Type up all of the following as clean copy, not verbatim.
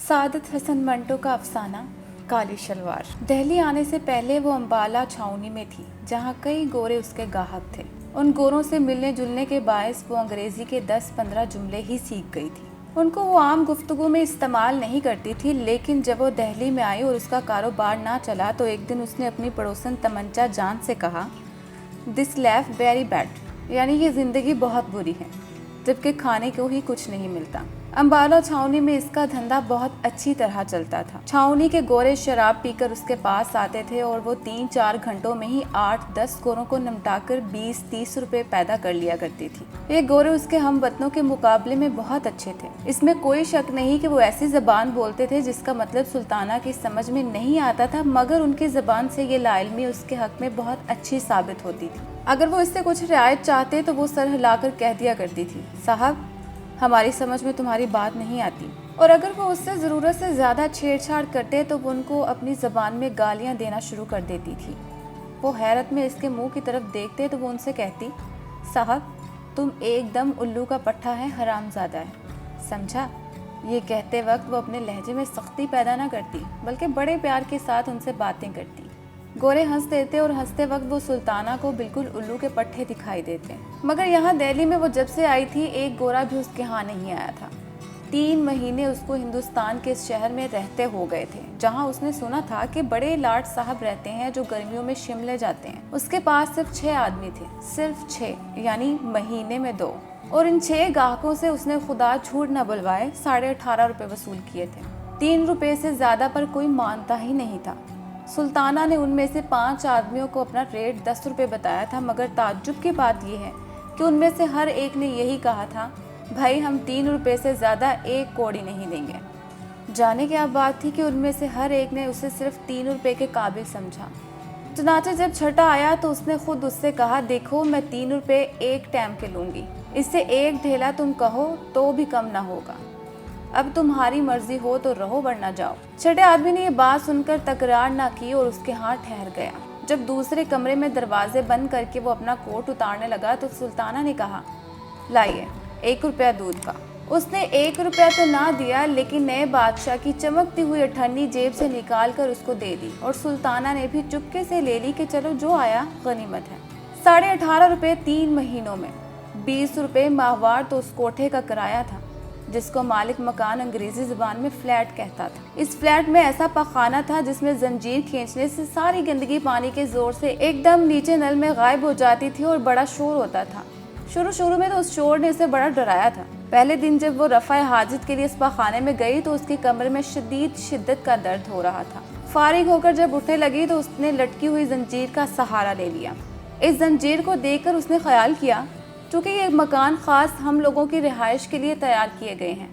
سعادت حسن منٹو کا افسانہ کالی شلوار۔ دہلی آنے سے پہلے وہ امبالہ چھاؤنی میں تھی جہاں کئی گورے اس کے گاہک تھے۔ ان گوروں سے ملنے جلنے کے باعث وہ انگریزی کے 10-15 جملے ہی سیکھ گئی تھی۔ ان کو وہ عام گفتگو میں استعمال نہیں کرتی تھی، لیکن جب وہ دہلی میں آئی اور اس کا کاروبار نہ چلا تو ایک دن اس نے اپنی پڑوسن تمنچا جان سے کہا، "دس لائف ویری بیڈ"، یعنی یہ زندگی بہت بری ہے، جبکہ کھانے کو ہی کچھ نہیں ملتا۔ امبالہ چھاؤنی میں اس کا دھندا بہت اچھی طرح چلتا تھا۔ چھاؤنی کے گورے شراب پی کر اس کے پاس آتے تھے اور وہ 3-4 گھنٹوں میں ہی 8-10 گوروں کو نمٹا کر 20-30 روپے پیدا کر لیا کرتی تھی۔ یہ گورے اس کے ہم وطنوں کے مقابلے میں بہت اچھے تھے۔ اس میں کوئی شک نہیں کہ وہ ایسی زبان بولتے تھے جس کا مطلب سلطانہ کی سمجھ میں نہیں آتا تھا، مگر ان کی زبان سے یہ لا علمی اس کے حق میں بہت اچھی ثابت ہوتی تھی۔ اگر وہ اس سے کچھ رعایت چاہتے تو وہ سر ہلا کر کہہ دیا کرتی تھی، "صاحب، ہماری سمجھ میں تمہاری بات نہیں آتی"۔ اور اگر وہ اس سے ضرورت سے زیادہ چھیڑ چھاڑ کرتے تو وہ ان کو اپنی زبان میں گالیاں دینا شروع کر دیتی تھی۔ وہ حیرت میں اس کے منہ کی طرف دیکھتے تو وہ ان سے کہتی، "صاحب، تم ایک دم الو کا پٹھا ہے، حرام زادہ ہے، سمجھا"۔ یہ کہتے وقت وہ اپنے لہجے میں سختی پیدا نہ کرتی، بلکہ بڑے پیار کے ساتھ ان سے باتیں کرتی۔ گورے ہنس دیتے اور ہنستے وقت وہ سلطانہ کو بالکل الو کے پٹھے دکھائی دیتے۔ مگر یہاں دہلی میں وہ جب سے آئی تھی ایک گورا بھی اس کے ہاں نہیں آیا تھا۔ 3 مہینے اس کو ہندوستان کے اس شہر میں رہتے ہو گئے تھے جہاں اس نے سنا تھا کہ بڑے لاٹ صاحب رہتے ہیں جو گرمیوں میں شملے جاتے ہیں۔ اس کے پاس صرف 6 آدمی تھے، صرف 6، یعنی مہینے میں 2، اور ان 6 گاہکوں سے اس نے خدا جھوٹ نہ بلوائے 18.5 روپے وصول کیے تھے۔ 3 روپے سے زیادہ پر کوئی مانتا ہی نہیں تھا۔ سلطانہ نے ان میں سے 5 آدمیوں کو اپنا ریٹ 10 روپے بتایا تھا، مگر تعجب کی بات یہ ہے کہ ان میں سے ہر ایک نے یہی کہا تھا، "بھائی، ہم 3 روپے سے زیادہ 1 کوڑی نہیں دیں گے"۔ جانے کیا بات تھی کہ ان میں سے ہر ایک نے اسے صرف 3 روپے کے قابل سمجھا۔ چنانچہ جب چھٹا آیا تو اس نے خود اس سے کہا، "دیکھو، میں 3 روپے ایک ٹائم کے لوں گی، اس سے 1 ڈھیلا تم کہو تو بھی کم نہ ہوگا۔ اب تمہاری مرضی ہو تو رہو ورنہ جاؤ"۔ چھٹے آدمی نے یہ بات سن کر تکرار نہ کی اور اس کے ہاں ٹھہر گیا۔ جب دوسرے کمرے میں دروازے بند کر کے وہ اپنا کوٹ اتارنے لگا تو سلطانہ نے کہا، "لائیے 1 روپیہ دودھ کا"۔ اس نے 1 روپیہ تو نہ دیا، لیکن نئے بادشاہ کی چمکتی ہوئی 98 جیب سے نکال کر اس کو دے دی، اور سلطانہ نے بھی چپکے سے لے لی کہ چلو جو آیا غنیمت ہے۔ 18.5 روپے 3 مہینوں میں، 20 روپے ماہوار تو اس کوٹھے کا کرایہ تھا جس کو مالک مکان انگریزی زبان میں فلیٹ کہتا تھا۔ اس فلیٹ میں ایسا پخانہ تھا جس میں زنجیر کھینچنے سے ساری گندگی پانی کے زور سے ایک دم نیچے نل میں غائب ہو جاتی تھی اور بڑا شور ہوتا تھا۔ شروع میں تو اس شور نے اسے بڑا ڈرایا تھا۔ پہلے دن جب وہ رفع حاجت کے لیے اس پخانے میں گئی تو اس کے کمر میں شدت کا درد ہو رہا تھا۔ فارغ ہو کر جب اٹھنے لگی تو اس نے لٹکی ہوئی زنجیر کا سہارا لے لیا۔ اس زنجیر کو دیکھ کر اس نے خیال کیا، چونکہ یہ مکان خاص ہم لوگوں کی رہائش کے لیے تیار کیے گئے ہیں،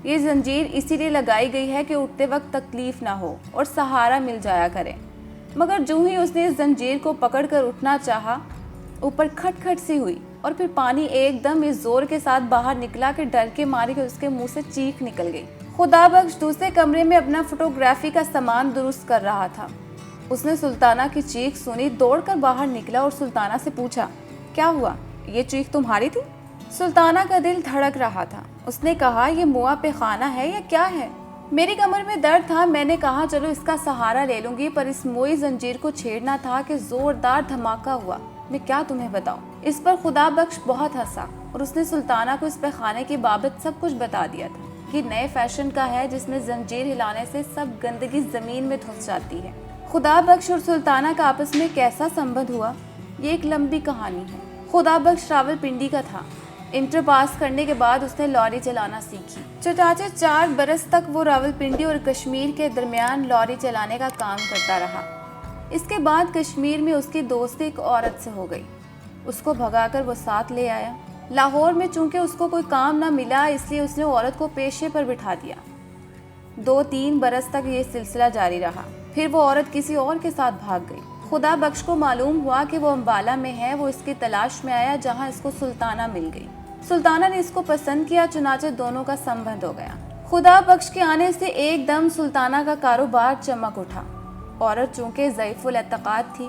یہ زنجیر اسی لیے لگائی گئی ہے کہ اٹھتے وقت تکلیف نہ ہو اور سہارا مل جایا کرے۔ مگر جو ہی اس نے اس زنجیر کو پکڑ کر اٹھنا چاہا، اوپر کھٹ کھٹ سی ہوئی اور پھر پانی ایک دم اس زور کے ساتھ باہر نکلا کہ ڈر کے مارے کہ اس کے منہ سے چیخ نکل گئی۔ خدا بخش دوسرے کمرے میں اپنا فوٹوگرافی کا سامان درست کر رہا تھا۔ اس نے سلطانہ کی چیخ سنی، دوڑ کر باہر نکلا اور سلطانہ سے پوچھا، "کیا ہوا؟ یہ چیخ تمہاری تھی"؟ سلطانہ کا دل دھڑک رہا تھا۔ اس نے کہا، "یہ موا پہ خانہ ہے یا کیا ہے؟ میری کمر میں درد تھا، میں نے کہا چلو اس کا سہارا لے لوں گی، پر اس موئی زنجیر کو چھیڑنا تھا کہ زوردار دھماکہ ہوا، میں کیا تمہیں بتاؤں"۔ اس پر خدا بخش بہت ہنسا اور اس نے سلطانہ کو اس خانے کی بابت سب کچھ بتا دیا تھا۔ یہ نئے فیشن کا ہے جس میں زنجیر ہلانے سے سب گندگی زمین میں دھس جاتی ہے۔ خدا بخش اور سلطانہ کا آپس میں کیسا سمبندھ ہوا، یہ ایک لمبی کہانی ہے۔ خدا بخش راول پنڈی کا تھا۔ انٹر پاس کرنے کے بعد اس نے لاری چلانا سیکھی۔ چنانچہ 4 برس تک وہ راول پنڈی اور کشمیر کے درمیان لاری چلانے کا کام کرتا رہا۔ اس کے بعد کشمیر میں اس کی دوستی ایک عورت سے ہو گئی۔ اس کو بھگا کر وہ ساتھ لے آیا۔ لاہور میں چونکہ اس کو کوئی کام نہ ملا، اس لیے اس نے عورت کو پیشے پر بٹھا دیا۔ 2-3 برس تک یہ سلسلہ جاری رہا، پھر وہ عورت کسی اور کے ساتھ بھاگ گئی۔ خدا بخش کو معلوم ہوا کہ وہ امبالہ میں ہے، وہ اس کی تلاش میں آیا جہاں اس کو سلطانہ مل گئی۔ سلطانہ نے اس کو پسند کیا، چنانچہ دونوں کا سمبندھ ہو گیا۔ خدا بخش کے آنے سے ایک دم سلطانہ کا کاروبار چمک اٹھا۔ عورت چونکہ ضعیف الاعتقاد تھی،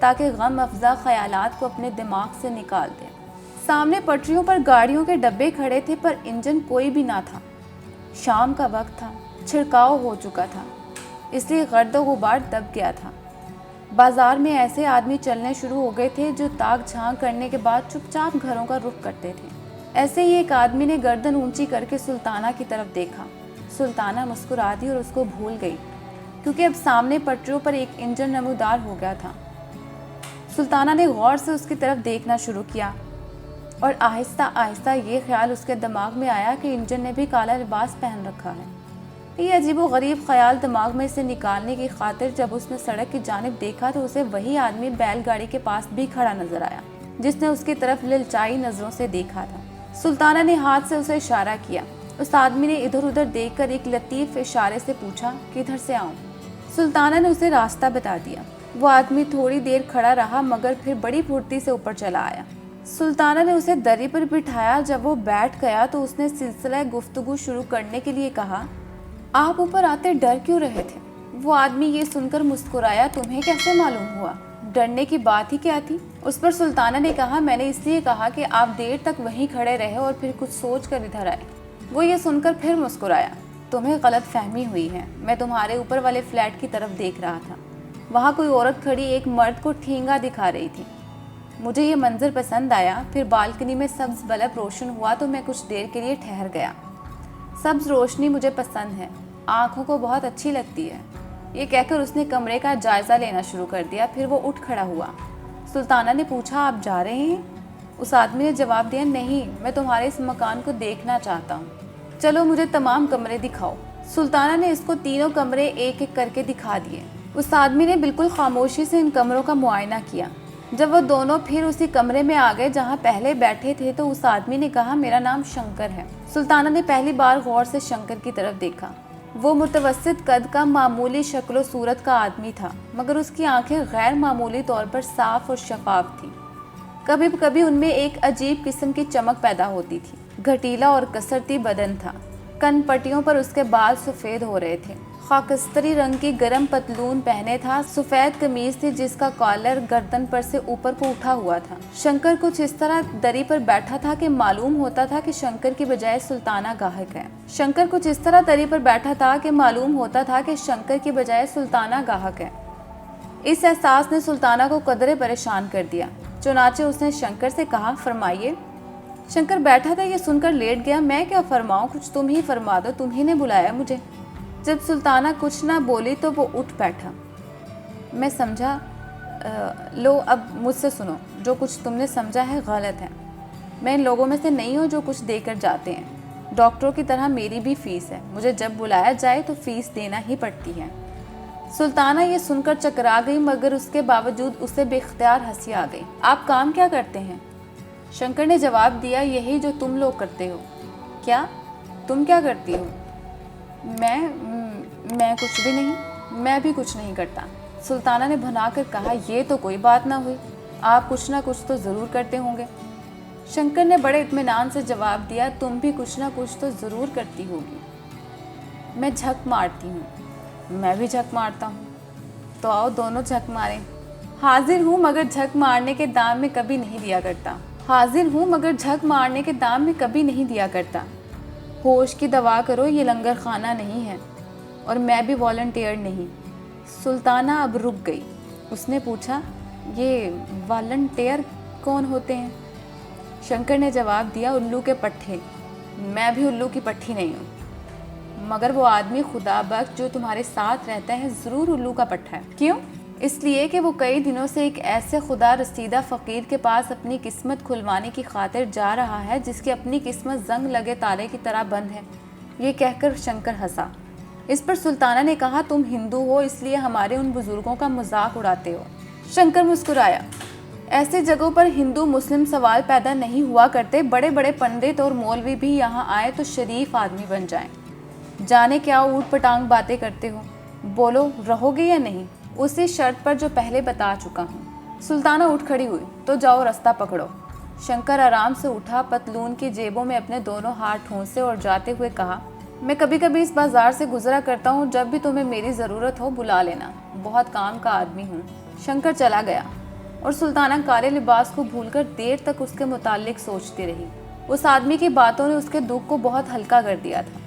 تاکہ غم افزا خیالات کو اپنے دماغ سے نکال دے۔ سامنے پٹریوں پر گاڑیوں کے ڈبے کھڑے تھے پر انجن کوئی بھی نہ تھا۔ شام کا وقت تھا، چھڑکاؤ ہو چکا تھا، اس لیے گرد و غبار دب گیا تھا۔ بازار میں ایسے آدمی چلنے شروع ہو گئے تھے جو تاک جھانک کرنے کے بعد چپ چاپ گھروں کا رخ کرتے تھے۔ ایسے ہی ایک آدمی نے گردن اونچی کر کے سلطانہ کی طرف دیکھا۔ سلطانہ مسکرا دی اور اس کو بھول گئی، کیونکہ اب سامنے پٹریوں پر ایک انجن نمودار ہو گیا تھا۔ سلطانہ نے غور سے اس کی طرف دیکھنا شروع کیا اور آہستہ آہستہ یہ خیال اس کے دماغ میں آیا کہ انجن نے بھی کالا لباس پہن رکھا ہے۔ یہ عجیب و غریب خیال دماغ میں سے نکالنے کی خاطر جب اس نے سڑک کی جانب دیکھا تو اسے وہی آدمی بیل گاڑی کے پاس بھی کھڑا نظر آیا جس نے اس کی طرف للچائی نظروں سے دیکھا تھا۔ سلطانہ نے ہاتھ سے اسے اشارہ کیا۔ اس آدمی نے ادھر ادھر دیکھ کر ایک لطیف اشارے سے پوچھا، کدھر سے آؤں؟ سلطانہ نے اسے راستہ بتا دیا۔ وہ آدمی تھوڑی دیر کھڑا رہا مگر پھر بڑی پھرتی سے اوپر چلا آیا۔ سلطانہ نے اسے دری پر بٹھایا۔ جب وہ بیٹھ گیا تو اس نے سلسلہ گفتگو شروع کرنے کے لیے کہا، آپ اوپر آتے ڈر کیوں رہے تھے؟ وہ آدمی یہ سن کر مسکرایا، تمہیں کیسے معلوم ہوا؟ ڈرنے کی بات ہی کیا تھی؟ اس پر سلطانہ نے کہا، میں نے اس لیے کہا کہ آپ دیر تک وہیں کھڑے رہے اور پھر کچھ سوچ کر ادھر آئے۔ وہ یہ سن کر پھر مسکرایا، تمہیں غلط فہمی ہوئی ہے، میں تمہارے اوپر والے فلیٹ کی طرف دیکھ رہا تھا۔ وہاں کوئی عورت کھڑی ایک مرد کو ٹھینگا دکھا رہی تھی۔ مجھے یہ منظر پسند آیا، پھر بالکنی میں سبز بلب روشن ہوا تو میں کچھ دیر کے لیے ٹھہر گیا۔ سبز روشنی مجھے پسند ہے، آنکھوں کو بہت اچھی لگتی ہے۔ یہ کہہ کر اس نے کمرے کا جائزہ لینا شروع کر دیا۔ پھر وہ اٹھ کھڑا ہوا۔ سلطانہ نے پوچھا، آپ جا رہے ہیں؟ اس آدمی نے جواب دیا، نہیں، میں تمہارے اس مکان کو دیکھنا چاہتا ہوں، چلو مجھے تمام کمرے دکھاؤ۔ سلطانہ نے اس کو تینوں کمرے ایک ایک کر کے دکھا دیے۔ اس آدمی نے بالکل خاموشی سے ان کمروں کا معائنہ کیا۔ جب وہ دونوں پھر اسی کمرے میں آ گئے جہاں پہلے بیٹھے تھے تو اس آدمی نے کہا، میرا نام شنکر ہے۔ سلطانہ نے پہلی بار غور سے شنکر کی طرف دیکھا۔ وہ متوسط قد کا معمولی شکل و صورت کا آدمی تھا مگر اس کی آنکھیں غیر معمولی طور پر صاف اور شفاف تھیں۔ کبھی کبھی ان میں ایک عجیب قسم کی چمک پیدا ہوتی تھی۔ گھٹیلا اور کسرتی بدن تھا، کن پٹیوں پر اس کے بال سفید ہو رہے تھے۔ خاکستری رنگ کی گرم پتلون پہنے تھا، سفید قمیض تھی جس کا کالر گردن پر سے اوپر کو اٹھا ہوا تھا۔ شنکر کچھ اس طرح دری پر بیٹھا تھا کہ معلوم ہوتا تھا کہ شنکر کی بجائے سلطانہ گاہک ہے۔ اس احساس نے سلطانہ کو قدرے پریشان کر دیا۔ چنانچہ اس نے شنکر سے کہا، فرمائیے۔ شنکر بیٹھا تھا، یہ سن کر لیٹ گیا، میں کیا فرماؤں، کچھ تم ہی فرما دو، تم ہی نے بلایا مجھے۔ جب سلطانہ کچھ نہ بولی تو وہ اٹھ بیٹھا۔ میں سمجھا، لو اب مجھ سے سنو، جو کچھ تم نے سمجھا ہے غلط ہے۔ میں ان لوگوں میں سے نہیں ہوں جو کچھ دے کر جاتے ہیں۔ ڈاکٹروں کی طرح میری بھی فیس ہے، مجھے جب بلایا جائے تو فیس دینا ہی پڑتی ہے۔ سلطانہ یہ سن کر چکرا گئی مگر اس کے باوجود اسے بے اختیار ہنسی آ گئی۔ آپ کام کیا کرتے ہیں؟ شنکر نے جواب دیا، یہی جو تم لوگ کرتے ہو۔ کیا؟ تم کیا کرتی ہو؟ میں کچھ بھی نہیں، میں بھی کچھ نہیں کرتا۔ سلطانہ نے بھنا کر کہا، یہ تو کوئی بات نہ ہوئی، آپ کچھ نہ کچھ تو ضرور کرتے ہوں گے۔ شنکر نے بڑے اطمینان سے جواب دیا، تم بھی کچھ نہ کچھ تو ضرور کرتی ہوگی۔ میں جھک مارتی ہوں۔ میں بھی جھک مارتا ہوں۔ تو آؤ دونوں جھک ماریں۔ حاضر ہوں مگر جھک مارنے کے دام میں کبھی نہیں دیا کرتا۔ حاضر ہوں مگر جھک مارنے کے دام میں کبھی نہیں دیا کرتا۔ ہوش کی دوا کرو، یہ لنگر خانہ نہیں ہے اور میں بھی والنٹیئر نہیں۔ سلطانہ اب رک گئی۔ اس نے پوچھا، یہ والنٹیئر کون ہوتے ہیں؟ شنکر نے جواب دیا، الو کے پٹھے۔ میں بھی الو کی پٹھی نہیں ہوں، مگر وہ آدمی خدا بخش جو تمہارے ساتھ رہتا ہے ضرور الو کا پٹھا ہے۔ کیوں؟ اس لیے کہ وہ کئی دنوں سے ایک ایسے خدا رسیدہ فقیر کے پاس اپنی قسمت کھلوانے کی خاطر جا رہا ہے جس کی اپنی قسمت زنگ لگے تالے کی طرح بند ہے۔ یہ کہہ کر شنکر ہنسا۔ اس پر سلطانہ نے کہا، تم ہندو ہو اس لیے ہمارے ان بزرگوں کا مذاق اڑاتے ہو۔ شنکر مسکرایا، ایسے جگہوں پر ہندو مسلم سوال پیدا نہیں ہوا کرتے، بڑے بڑے پنڈت اور مولوی بھی یہاں آئے تو شریف آدمی بن جائیں، جانے کیا اوٹ پٹانگ باتیں کرتے ہو، بولو رہو گے یا نہیں؟ اسی شرط پر جو پہلے بتا چکا ہوں۔ سلطانہ اٹھ کھڑی ہوئی، تو جاؤ رستہ پکڑو۔ شنکر آرام سے اٹھا، پتلون کی جیبوں میں اپنے دونوں ہاتھ ٹھونسے اور جاتے ہوئے کہا، میں کبھی کبھی اس بازار سے گزرا کرتا ہوں، جب بھی تمہیں میری ضرورت ہو بلا لینا، بہت کام کا آدمی ہوں۔ شنکر چلا گیا۔ اور سلطانہ کالے لباس کو بھول کر دیر تک اس کے متعلق سوچتی رہی۔ اس آدمی کی باتوں نے اس کے دکھ کو بہت ہلکا کر دیا تھا۔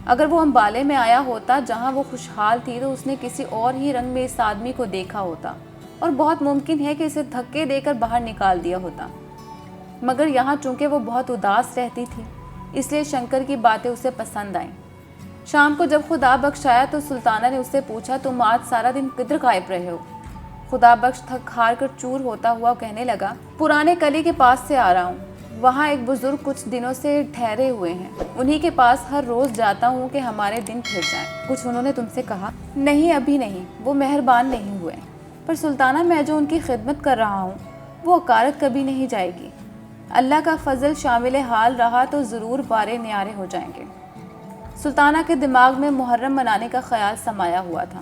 اگر وہ امبالے میں آیا ہوتا جہاں وہ خوشحال تھی تو اس نے کسی اور ہی رنگ میں اس آدمی کو دیکھا ہوتا اور بہت ممکن ہے کہ اسے دھکے دے کر باہر نکال دیا ہوتا، مگر یہاں چونکہ وہ بہت اداس رہتی تھی اس لیے شنکر کی باتیں اسے پسند آئیں۔ شام کو جب خدا بخش آیا تو سلطانہ نے اس سے پوچھا، تم آج سارا دن کدھر غائب رہے ہو؟ خدا بخش تھک ہار کر چور ہوتا ہوا کہنے لگا، پرانے قلعے کے پاس سے آ رہا ہوں، وہاں ایک بزرگ کچھ دنوں سے ٹھہرے ہوئے ہیں، انہی کے پاس ہر روز جاتا ہوں کہ ہمارے دن پھر جائیں۔ کچھ انہوں نے تم سے کہا؟ نہیں، ابھی نہیں، وہ مہربان نہیں ہوئے، پر سلطانہ میں جو ان کی خدمت کر رہا ہوں وہ عکارت کبھی نہیں جائے گی، اللہ کا فضل شامل حال رہا تو ضرور بارے نیارے ہو جائیں گے۔ سلطانہ کے دماغ میں محرم منانے کا خیال سمایا ہوا تھا۔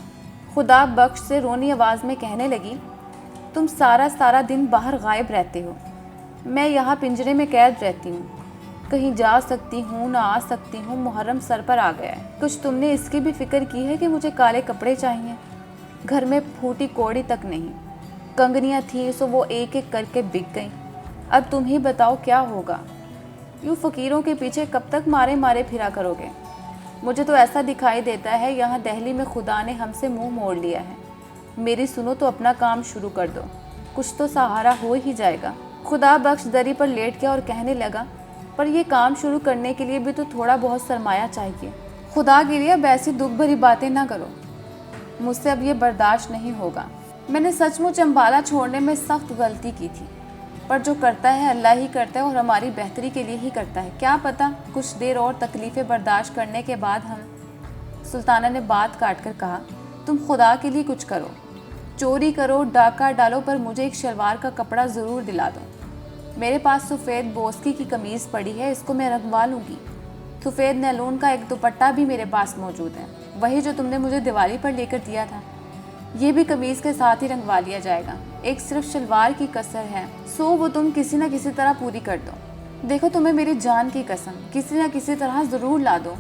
خدا بخش سے رونی آواز میں کہنے لگی، تم سارا دن باہر غائب رہتے ہو، میں یہاں پنجرے میں قید رہتی ہوں، کہیں جا سکتی ہوں نہ آ سکتی ہوں، محرم سر پر آ گیا ہے۔ کچھ تم نے اس کی بھی فکر کی ہے کہ مجھے کالے کپڑے چاہیے؟ گھر میں پھوٹی کوڑی تک نہیں، کنگنیاں تھیں سو وہ ایک ایک کر کے بک گئیں، اب تم ہی بتاؤ کیا ہوگا؟ یوں فقیروں کے پیچھے کب تک مارے پھرا کرو گے؟ مجھے تو ایسا دکھائی دیتا ہے یہاں دہلی میں خدا نے ہم سے منہ موڑ لیا ہے، میری سنو تو اپنا کام شروع کر دو، کچھ تو سہارا ہو ہی جائے گا۔ خدا بخش دری پر لیٹ گیا اور کہنے لگا، پر یہ کام شروع کرنے کے لیے بھی تو تھوڑا بہت سرمایہ چاہیے، خدا کے لیے اب ایسی دکھ بھری باتیں نہ کرو، مجھ سے اب یہ برداشت نہیں ہوگا۔ میں نے سچ مچ امبالہ چھوڑنے میں سخت غلطی کی تھی، پر جو کرتا ہے اللہ ہی کرتا ہے اور ہماری بہتری کے لیے ہی کرتا ہے، کیا پتہ کچھ دیر اور تکلیفیں برداشت کرنے کے بعد ہم۔ سلطانہ نے بات کاٹ کر کہا، تم خدا کے لیے کچھ کرو، چوری کرو، ڈاکہ ڈالو، پر مجھے ایک شلوار کا کپڑا ضرور دلا دو۔ میرے پاس سفید بوسکی کی قمیض پڑی ہے، اس کو میں رنگوا لوں گی۔ سفید نیلون کا ایک دوپٹہ بھی میرے پاس موجود ہے، وہی جو تم نے مجھے دیوالی پر لے کر دیا تھا، یہ بھی قمیض کے ساتھ ہی رنگوا لیا جائے گا، ایک صرف شلوار کی کسر ہے، سو وہ تم کسی نہ کسی طرح پوری کر دو۔ دیکھو تمہیں میری جان کی قسم کسی نہ کسی طرح ضرور لا دو،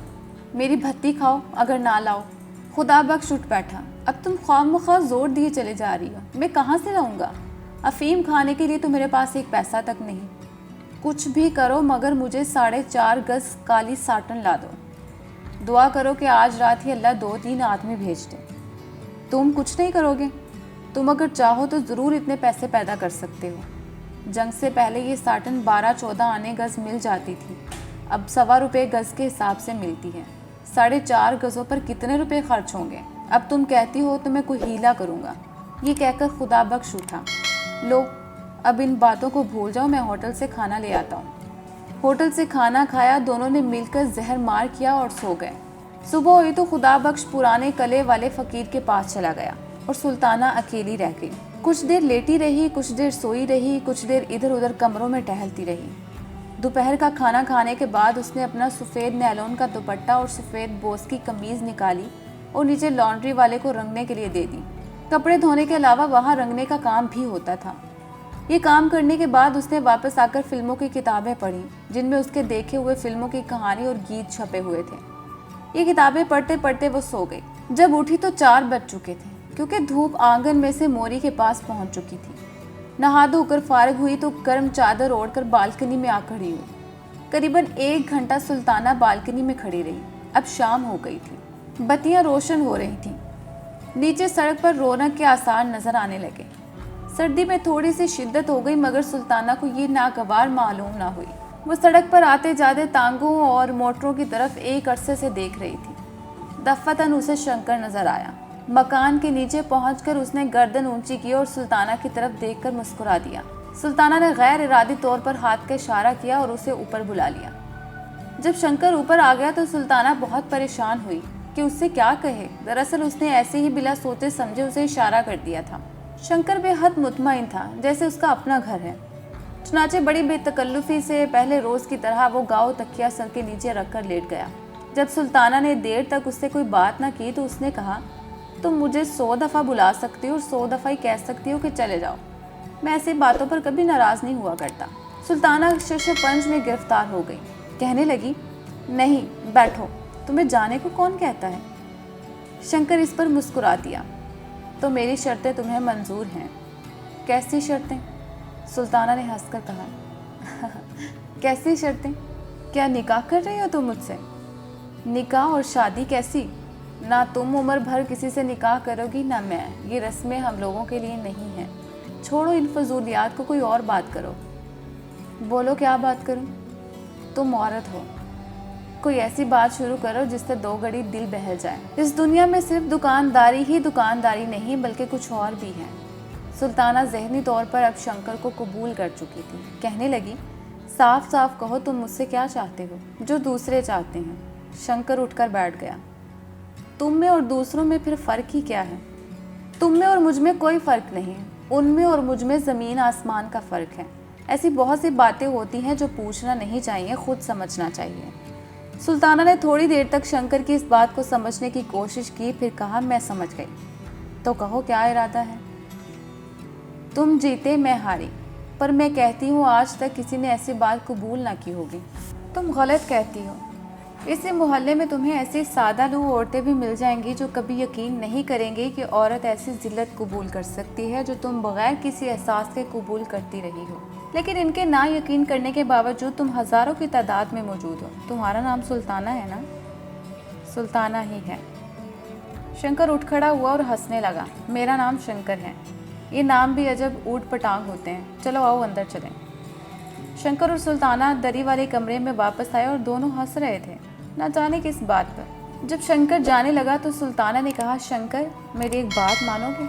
میری بھتی کھاؤ اگر نہ لاؤ۔ خدا بخش اٹھ بیٹھا، اب تم خواہ مخواہ زور دیے چلے جا رہی ہو، میں کہاں سے لاؤں گا؟ افیم کھانے کے لیے تو میرے پاس ایک پیسہ تک نہیں، کچھ بھی کرو مگر مجھے 4.5 گز کالی ساٹن لا دو، دعا کرو کہ آج رات ہی اللہ 2-3 آدمی بھیج دے۔ تم کچھ نہیں کرو گے؟ تم اگر چاہو تو ضرور اتنے پیسے پیدا کر سکتے ہو، جنگ سے پہلے یہ ساٹن 12-14 آنے گز مل جاتی تھی، اب 1.25 روپے گز کے حساب سے ملتی ہے، 4.5 گزوں پر کتنے روپے خرچ ہوں گے؟ اب تم کہتی ہو تو میں کوئی ہیلا کروں گا۔ یہ کہہ کر خدا بخش اٹھا، لو اب ان باتوں کو بھول جاؤ، میں ہوٹل سے کھانا لے آتا ہوں۔ ہوٹل سے کھانا کھایا، دونوں نے مل کر زہر مار کیا اور سو گئے۔ صبح ہوئی تو خدا بخش پرانے قلعے والے فقیر کے پاس چلا گیا اور سلطانہ اکیلی رہ گئی۔ کچھ دیر لیٹی رہی، کچھ دیر سوئی رہی، کچھ دیر ادھر ادھر کمروں میں ٹہلتی رہی۔ دوپہر کا کھانا کھانے کے بعد اس نے اپنا سفید نیلون کا دوپٹہ اور سفید بوس کی قمیض نکالی اور نیچے لانڈری والے کو رنگنے کے لیے دے دی۔ کپڑے دھونے کے علاوہ وہاں رنگنے کا کام بھی ہوتا تھا۔ یہ کام کرنے کے بعد اس نے واپس آ کر فلموں کی کتابیں پڑھی جن میں اس کے دیکھے ہوئے فلموں کی کہانی اور گیت چھپے ہوئے تھے۔ یہ کتابیں پڑھتے پڑھتے وہ سو گئی۔ جب اٹھی تو 4 بج چکے تھے کیونکہ دھوپ آنگن میں سے موری کے پاس پہنچ چکی تھی۔ نہا دھو کر فارغ ہوئی تو گرم چادر اوڑھ کر بالکنی میں آ کھڑی ہوئی۔ قریباً 1 گھنٹہ سلطانہ بالکنی میں کھڑی رہی۔ اب شام ہو گئی تھی، بتیاں روشن ہو رہی تھیں، نیچے سڑک پر رونق کے آثار نظر آنے لگے۔ سردی میں تھوڑی سی شدت ہو گئی مگر سلطانہ کو یہ ناگوار معلوم نہ ہوئی۔ وہ سڑک پر آتے جاتے تانگوں اور موٹروں کی طرف ایک عرصے سے دیکھ رہی تھی۔ دفتن اسے شنکر نظر آیا۔ مکان کے نیچے پہنچ کر اس نے گردن اونچی کی اور سلطانہ کی طرف دیکھ کر مسکرا دیا۔ سلطانہ نے غیر ارادی طور پر ہاتھ کا اشارہ کیا اور اسے اوپر بلا لیا۔ جب شنکر اوپر آ گیا تو سلطانہ بہت پریشان ہوئی کہ اس سے کیا کہے۔ دراصل اس نے ایسے ہی بلا سوچے سمجھے اسے اشارہ کر دیا تھا۔ شنکر بے حد مطمئن تھا جیسے اس کا اپنا گھر ہے۔ چنانچہ بڑی بے تکلفی سے پہلے روز کی طرح وہ گاؤ تکیہ سر کے نیچے رکھ کر لیٹ گیا۔ جب سلطانہ نے دیر تک اس سے کوئی بات نہ کی تو اس نے کہا، تم مجھے 100 دفعہ بلا سکتی ہو اور 100 دفعہ ہی کہہ سکتی ہو کہ چلے جاؤ، میں ایسی باتوں پر کبھی ناراض نہیں ہوا کرتا۔ سلطانہ شش پنج میں گرفتار ہو گئی، کہنے لگی، نہیں بیٹھو، تمہیں جانے کو کون کہتا ہے؟ شنکر اس پر مسکرا دیا، تو میری شرطیں تمہیں منظور ہیں؟ کیسی شرطیں؟ سلطانہ نے ہنس کر کہا کیسی شرطیں؟ کیا نکاح کر رہی ہو تم مجھ سے؟ نکاح اور شادی کیسی؟ نہ تم عمر بھر کسی سے نکاح کرو گی نہ میں، یہ رسمیں ہم لوگوں کے لیے نہیں ہیں۔ چھوڑو ان فضولیات کو، کوئی اور بات کرو۔ بولو کیا بات کروں؟ تم عورت ہو، کوئی ایسی بات شروع کرو جس سے دو گھڑی دل بہل جائے۔ اس دنیا میں صرف دکانداری ہی دکانداری نہیں بلکہ کچھ اور بھی ہے۔ سلطانہ ذہنی طور پر اب شنکر کو قبول کر چکی تھی۔ کہنے لگی، صاف صاف کہو تم مجھ سے کیا چاہتے ہو؟ جو دوسرے چاہتے ہیں۔ شنکر اٹھ کر بیٹھ گیا۔ تم میں اور دوسروں میں پھر فرق ہی کیا ہے؟ تم میں اور مجھ میں کوئی فرق نہیں، ان میں اور مجھ میں زمین آسمان کا فرق ہے۔ ایسی بہت سی باتیں ہوتی ہیں جو پوچھنا نہیں چاہیے، خود سمجھنا چاہیے۔ سلطانہ نے تھوڑی دیر تک شنکر کی اس بات کو سمجھنے کی کوشش کی، پھر کہا، میں سمجھ گئی۔ تو کہو کیا ارادہ ہے؟ تم جیتے میں ہاری، پر میں کہتی ہوں آج تک کسی نے ایسی بات قبول نہ کی ہوگی۔ تم غلط کہتی ہو۔ اسی محلے میں تمہیں ایسی سادہ لو عورتیں بھی مل جائیں گی جو کبھی یقین نہیں کریں گی کہ عورت ایسی ذلت قبول کر سکتی ہے جو تم بغیر کسی احساس کے قبول کرتی رہی ہو، لیکن ان کے نہ یقین کرنے کے باوجود تم ہزاروں کی تعداد میں موجود ہو۔ تمہارا نام سلطانہ ہے نا؟ سلطانہ ہی ہے۔ شنکر اٹھ کھڑا ہوا اور ہنسنے لگا۔ میرا نام شنکر ہے۔ یہ نام بھی عجب اوٹ پٹانگ ہوتے ہیں۔ چلو آؤ اندر چلیں۔ شنکر اور سلطانہ دری والے کمرے میں واپس آئے اور دونوں ہنس رہے تھے، نہ جانے کس بات پر۔ جب شنکر جانے لگا تو سلطانہ نے کہا، شنکر میری ایک بات مانو گے؟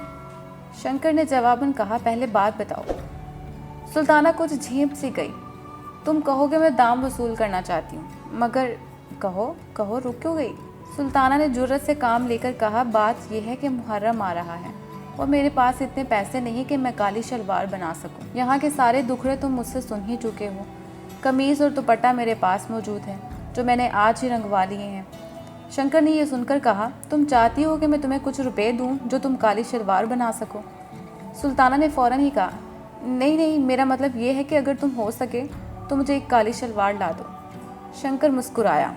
شنکر نے جواباً کہا، پہلے بات بتاؤ۔ سلطانہ کچھ جھیپ سی گئی۔ تم کہو گے میں دام وصول کرنا چاہتی ہوں، مگر کہو رک کیوں گئی؟ سلطانہ نے جرأت سے کام لے کر کہا، بات یہ ہے کہ محرم آ رہا ہے اور میرے پاس اتنے پیسے نہیں کہ میں کالی شلوار بنا سکوں۔ یہاں کے سارے دکھڑے تم مجھ سے سن ہی چکے ہو۔ قمیض اور دوپٹہ میرے پاس موجود ہے جو میں نے آج ہی رنگوا لیے ہیں۔ شنکر نے یہ سن کر کہا، تم چاہتی ہو کہ میں تمہیں کچھ روپے دوں جو تم کالی شلوار بنا سکو؟ سلطانہ نے فوراً ہی کہا، نہیں، میرا مطلب یہ ہے کہ اگر تم ہو سکے تو مجھے ایک کالی شلوار لا دو۔ شنکر مسکرایا،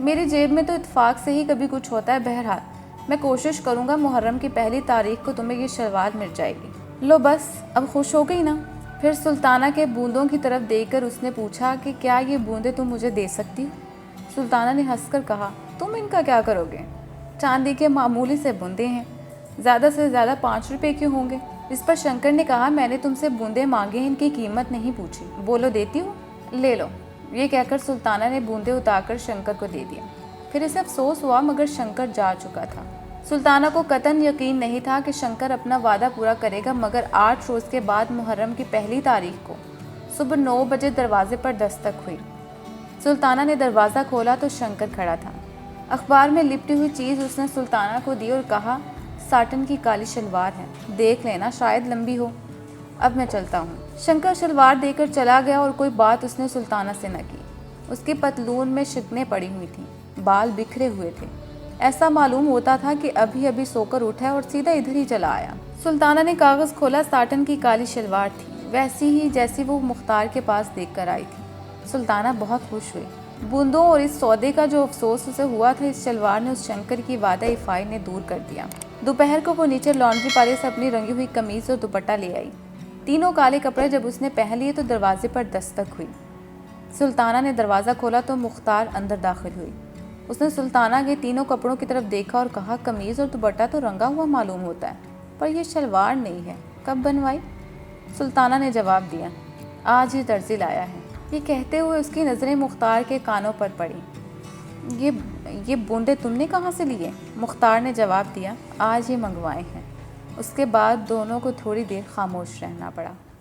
میری جیب میں تو اتفاق سے ہی کبھی کچھ ہوتا ہے، بہرحال میں کوشش کروں گا محرم کی پہلی تاریخ کو تمہیں یہ شلوار مل جائے گی۔ لو بس اب خوش ہو گئی نا؟ پھر سلطانہ کے بوندوں کی طرف دیکھ کر اس نے پوچھا کہ کیا یہ بوندیں تم مجھے دے سکتی ہو؟ سلطانہ نے ہنس کر کہا، تم ان کا کیا کرو گے؟ چاندی کے معمولی سے بوندے ہیں، زیادہ سے زیادہ 5 روپے کے ہوں گے۔ اس پر شنکر نے کہا، میں نے تم سے بوندے مانگے ہیں، ان کی قیمت نہیں پوچھی، بولو دیتی ہو؟ لے لو۔ یہ کہہ کر سلطانہ نے بوندے اتار کر شنکر کو دے دیا۔ پھر اسے افسوس ہوا مگر شنکر جا چکا تھا۔ سلطانہ کو قطعاً یقین نہیں تھا کہ شنکر اپنا وعدہ پورا کرے گا، مگر 8 روز کے بعد محرم کی پہلی تاریخ کو صبح 9 بجے دروازے پر دستک ہوئی۔ سلطانہ نے دروازہ کھولا تو شنکر کھڑا تھا۔ اخبار میں لپٹی ہوئی چیز اس نے سلطانہ کو دی اور کہا، ساٹن کی کالی شلوار ہے، دیکھ لینا شاید لمبی ہو، اب میں چلتا ہوں۔ شنکر شلوار دے کر چلا گیا اور کوئی بات اس نے سلطانہ سے نہ کی۔ اس کی پتلون میں شکنیں پڑی ہوئی تھیں، بال بکھرے ہوئے تھے، ایسا معلوم ہوتا تھا کہ ابھی سو کر اٹھا اور سیدھا ادھر ہی چلا آیا۔ سلطانہ نے کاغذ کھولا، ساٹن کی کالی شلوار تھی، ویسی ہی جیسی وہ مختار کے پاس دیکھ کر آئی تھی۔ سلطانہ بہت خوش ہوئی۔ بوندوں اور اس سودے کا جو افسوس اسے ہوا تھا، اس شلوار نے اس شنکر کی وعدہ افائی نے دور کر دیا۔ دوپہر کو وہ نیچے لانڈری پارے سے اپنی رنگی ہوئی قمیض اور دوپٹہ لے آئی۔ تینوں کالے کپڑے جب اس نے پہن لیے تو دروازے پر دستک ہوئی۔ سلطانہ نے دروازہ کھولا تو مختار اندر داخل ہوئی۔ اس نے سلطانہ کے تینوں کپڑوں کی طرف دیکھا اور کہا، قمیض اور دوپٹہ تو رنگا ہوا معلوم ہوتا ہے، پر یہ شلوار نہیں ہے، کب بنوائی؟ سلطانہ نے جواب دیا، آج ہی درزی لایا ہے۔ یہ کہتے ہوئے اس کی نظریں مختار کے کانوں پر پڑیں۔ یہ بوندے تم نے کہاں سے لیے؟ مختار نے جواب دیا، آج ہی منگوائے ہیں۔ اس کے بعد دونوں کو تھوڑی دیر خاموش رہنا پڑا۔